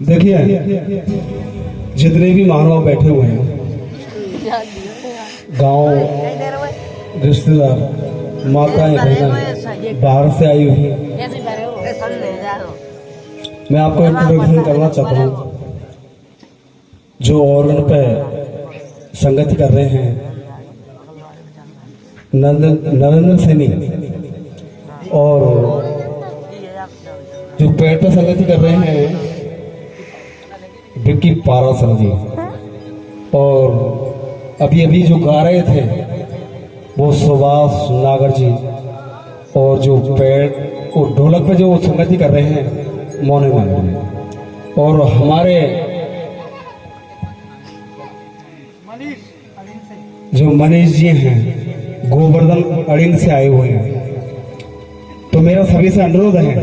देखिए जितने भी मानव बैठे हुए हैं, गांव, रिश्तेदार, माताएं, बहनें, बाहर से आई हुई, मैं आपको इंट्रोडक्शन करना चाहता हूँ। जो ऑर्गन पे संगति कर रहे हैं, नरेंद्र सैनी, और जो पेड़ पे संगति कर रहे हैं विक्की पारासर जी, और अभी अभी जो गा रहे थे वो सुभाष नागर जी, और जो पेड़ और ढोलक पे जो संगति कर रहे हैं मोने नागर जी, और हमारे जो मनीष जी हैं गोवर्धन अड़िंग से आए हुए हैं। तो मेरा सभी से अनुरोध है,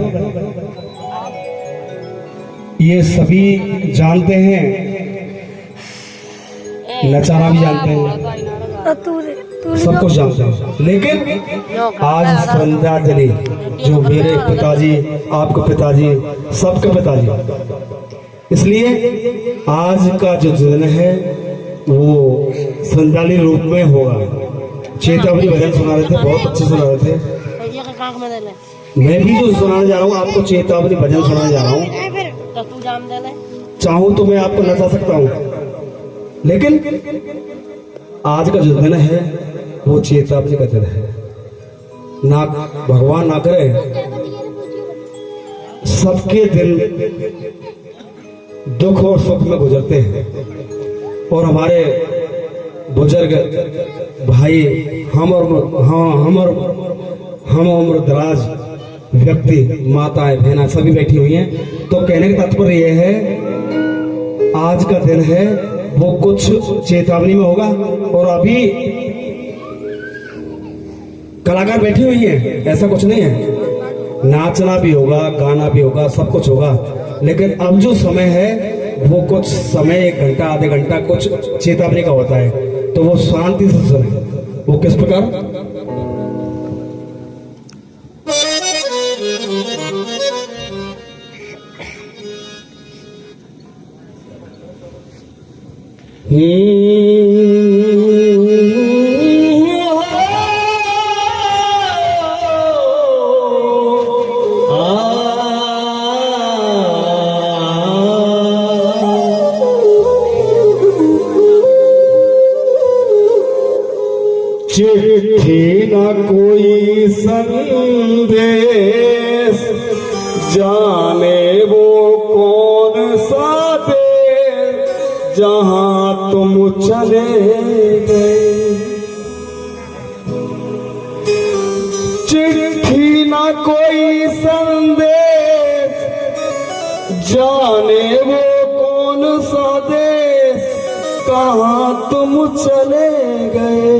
ये सभी जानते हैं, नचाना भी जानते हैं, सब कुछ जानते हैं, लेकिन आज श्रद्धांजलि जो मेरे पिताजी, आपके पिताजी, सबके पिताजी, इसलिए आज का जो दिन है वो श्रद्धांजलि रूप में होगा। चेतावनी भजन सुना रहे थे, बहुत अच्छे सुना रहे थे। मैं भी जो सुनाने जा रहा हूँ आपको चेतावनी भजन सुनाने जा रहा हूँ। चाहूं तो मैं आपको नचा सकता हूँ, लेकिन आज का जो दिन है वो चेतावनी का दिन है। ना भगवान ना करे सबके दिन दुख और सुख में गुजरते हैं, और हमारे बुजुर्ग भाई हम उम्र दराज व्यक्ति, माताएं, बहना सभी बैठी हुई हैं। तो कहने का तात्पर्य यह है, आज का दिन है वो कुछ चेतावनी में होगा, और अभी कलाकार बैठी हुई है, ऐसा कुछ नहीं है, नाचना भी होगा, गाना भी होगा, सब कुछ होगा, लेकिन अब जो समय है वो कुछ समय, 1 घंटा, आधे घंटा कुछ चेतावनी का होता है, तो वो शांति से सुने। वो किस प्रकार? चिट्ठी न कोई संदेश, जाने वो कौन सा देश जहां तुम चले गए। चिट्ठी न कोई संदेश, जाने वो कौन सा देश, कहाँ तुम चले गए,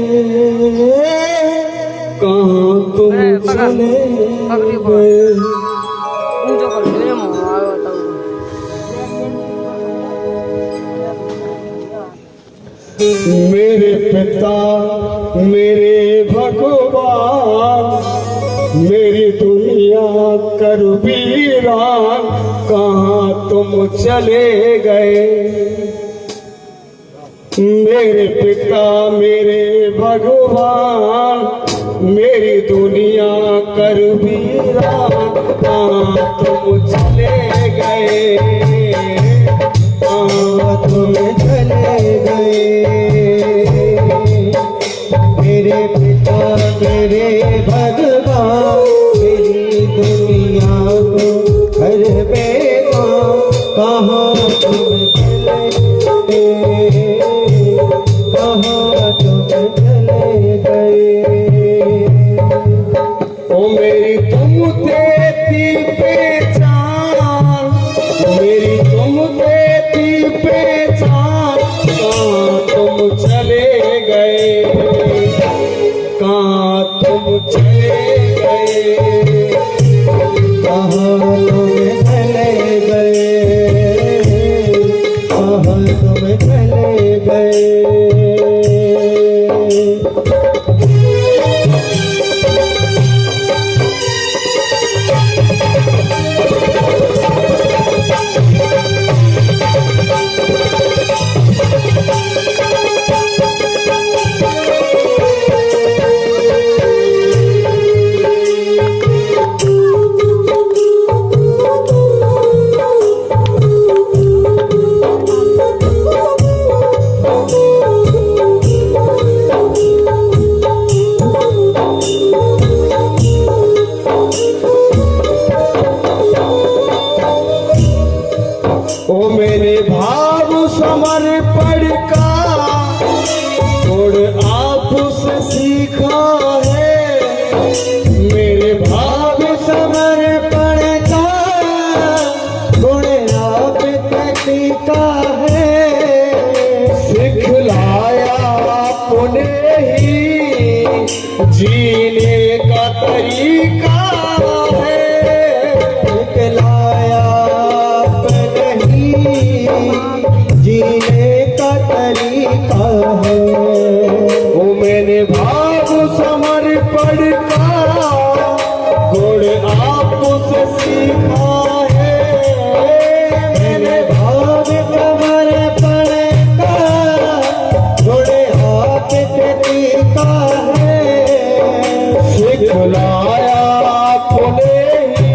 कहाँ तुम चले गए। मेरे पिता, मेरे भगवान, मेरी दुनिया कर वीरान, कहाँ तुम चले गए। मेरे पिता, मेरे भगवान, मेरी दुनिया कर वीरान, कहाँ तुम चले गए, कहाँ तुम चले गए। मेरे पिता, मेरे भगवान, मेरी दुनिया को कर वीरान, कहाँ तुम चले गए, कहाँ तुम चले गए। ओ मेरी तुम देती पहचान, मेरी तुम देती पहचान, कहाँ तुम चले गए, कहाँ तुम चले गए, कहाँ तुम चले गए, कहाँ तुम चले गए। ओ मेरे भाव समर्पण का गुण आपसे सीखा है। मेरे भाव समर्पण का गुण आपसे सीखा है। सिखलाया आपने ही जीने का तरीका है। सिखलाया जीने का तरीका है। वो मैंने भाव समर्पण का गुण आपसे सीखा है। मैंने भाव समर्पण का गुण आपसे सीखा है। सिखलाया आपने ही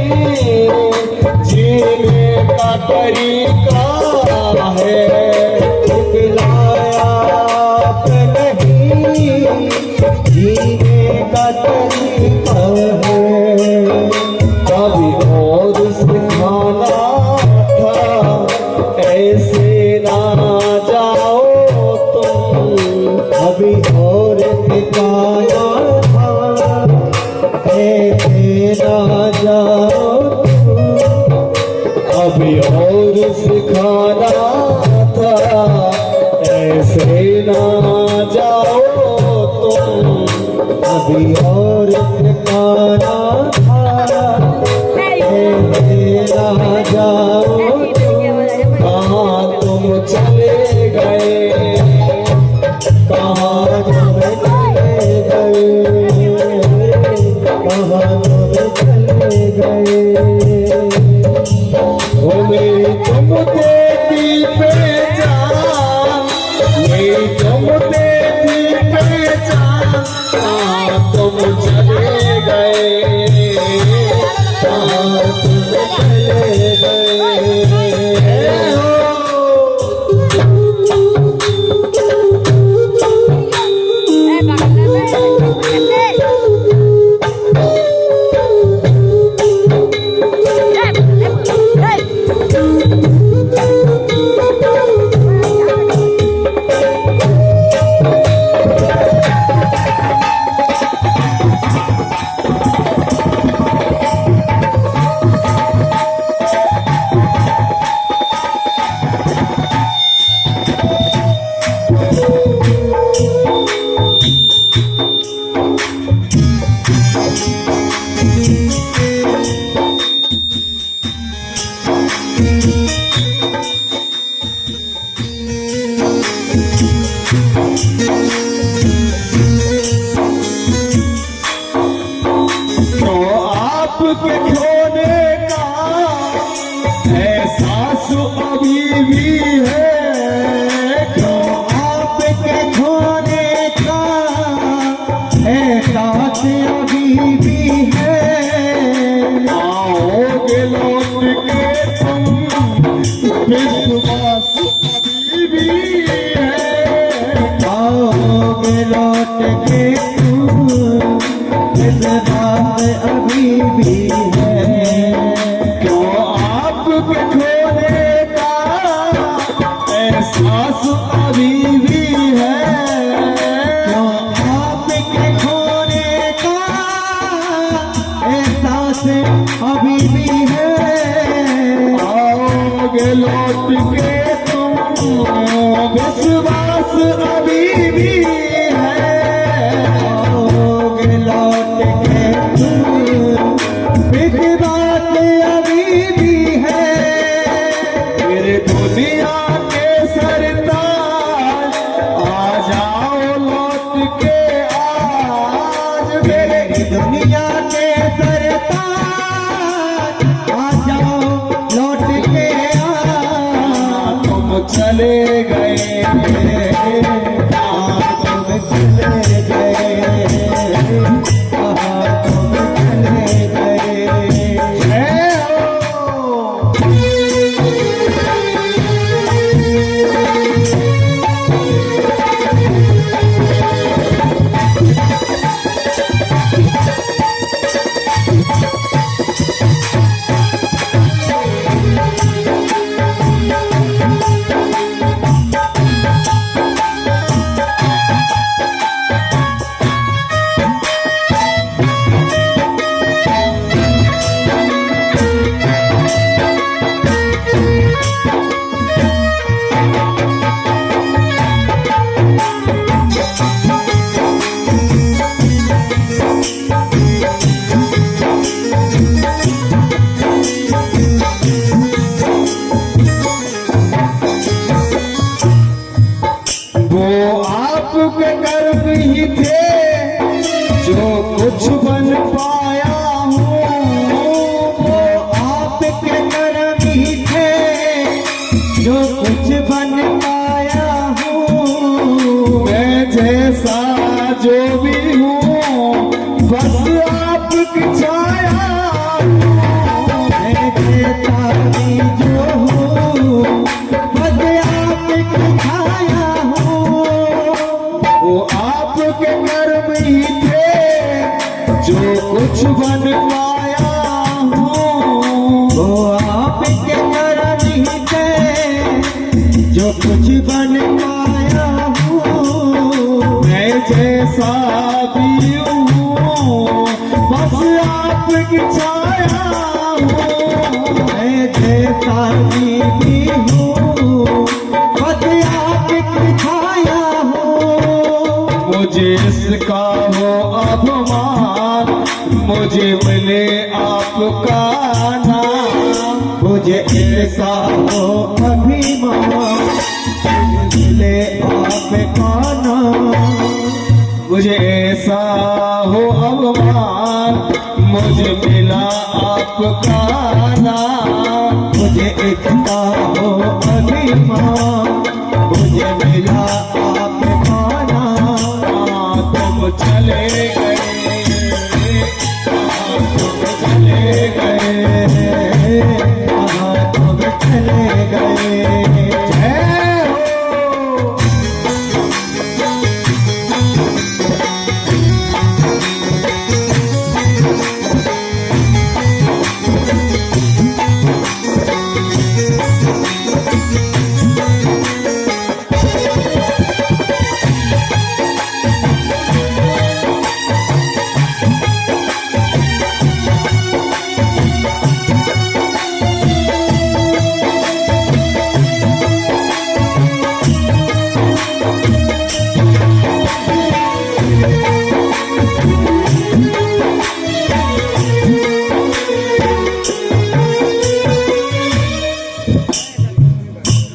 जीने का तरीका है। सिखलाया नहीं जीने का तरीका है। कभी और सिखाना था ऐसे ना जाओ तुम। कभी और सिखाना था ऐसे ना जाओ तुम। अभी और सिखाना था ऐसे ना जाओ तुम। अभी और सिखाना था ऐसे ना जाओ तुम। कहाँ तुम चले गए, कहाँ तुम चले गए, कहाँ तुम चले गए। ओ मेरी तुम देती पहचान, मेरी तुम देती पहचान। कहाँ तुम चले गए, कहाँ तुम चले गए। आपके खोने का एहसास अभी भी है। क्यों आपके खोने का एहसास अभी भी है। आओगे लौट के तुम, विश्वास अभी भी है। आओगे लौट के तुम, विश्वास अभी भी है। क्यों आपके खोने का एहसास अभी भी है। क्यों आपके खोने का एहसास अभी भी है। आओगे लौट के तुम, विश्वास अभी भी है। आओगे लौट के विश्वास अभी भी है। मेरे दुनिया के सरदार चले गए, कहाँ तुम चले गए, कहाँ तुम चले गए। जय हो। वो आपके कर्म ही थे जो कुछ बन पाया हूँ, वो आपके कर्म ही थे जो कुछ बन पाया हूँ। मैं जैसा जो भी हूँ बस आपकी छाया हूँ, मैं जैसा भी जो हूँ बस आपकी छाया हूँ। वो आपके कर्म ही थे जो कुछ बन पाया हूँ, वो आपके कर्म ही थे जो कुछ बन पाया हूँ। मैं जैसा भी हूँ बस आपकी छाया हूँ, मैं जैसा भी हूँ बस आपकी छाया हूँ। मुझे इसका हो अभिमान, मुझे मिले आपका नाम, मुझे ऐसा हो अभिमान, मिले आपका नाम। मुझे ऐसा हो अभिमान, मुझे मिला आपका नाम, मुझे ऐसा हो अभिमान, मुझे मिला आपका नाम। तुम चले गए, तुम चले गए, तुम चले गए। जय हो।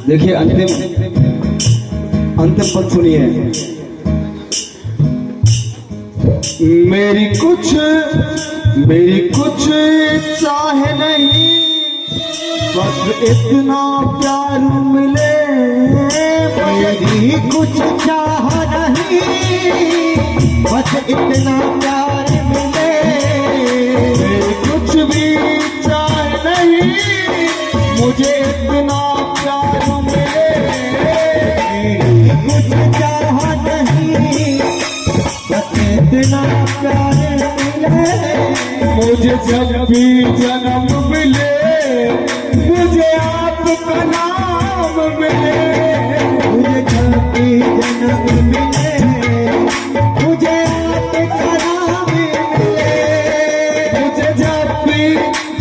देखिए अंतिम पद सुनिए। मेरी कुछ चाह नहीं, बस इतना प्यार मिले। मेरी कुछ चाह नहीं, बस इतना प्यार मिले। मेरी कुछ भी चाह नहीं, मुझे इतना प्यार मिले। मेरी कुछ चाह नहीं, बस इतना प्यार मिले। मुझे जब भी जन्म मिले, मुझे आपका नाम मिले। मुझे जब भी जन्म मिले, मुझे आपका नाम मिले। मुझे जब भी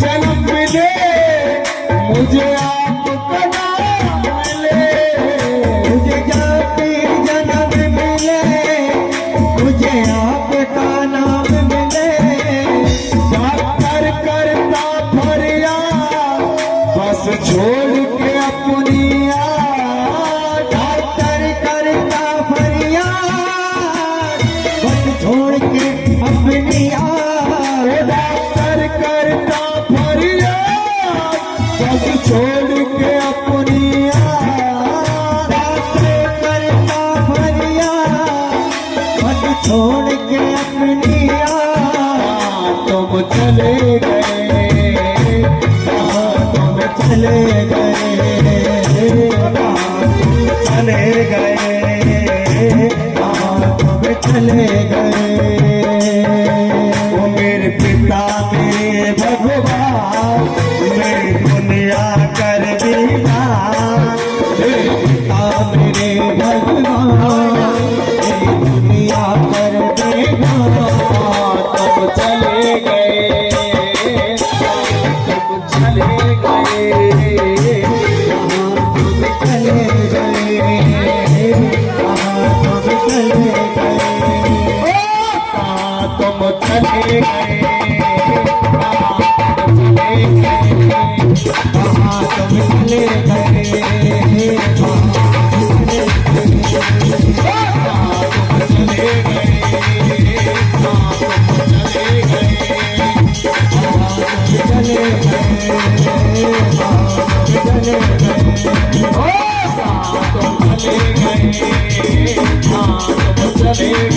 जन्म मिले, मुझे आपका नाम मिले। मुझे जब भी जन्म मिले, मुझे आपका नाम मिले। डॉक्टर करता फरियाद, बस छोड़ के अपनी याद। डॉक्टर करता फरियाद, बस छोड़ के अपनी याद। डॉक्टर करता फरियाद, बस छोड़ के अपनी याद। चले गए, चले गए, तुम चले गए। वो मेरे पिता मेरे भगवान, मेरी दुनिया कर दीना। पिता मेरे भगवान, मेरी दुनिया कर देना। तुम चले गए, तुम चले गए, तुम चले गए, तुम चले गए, तुम चले गए, तुम चले गए, चले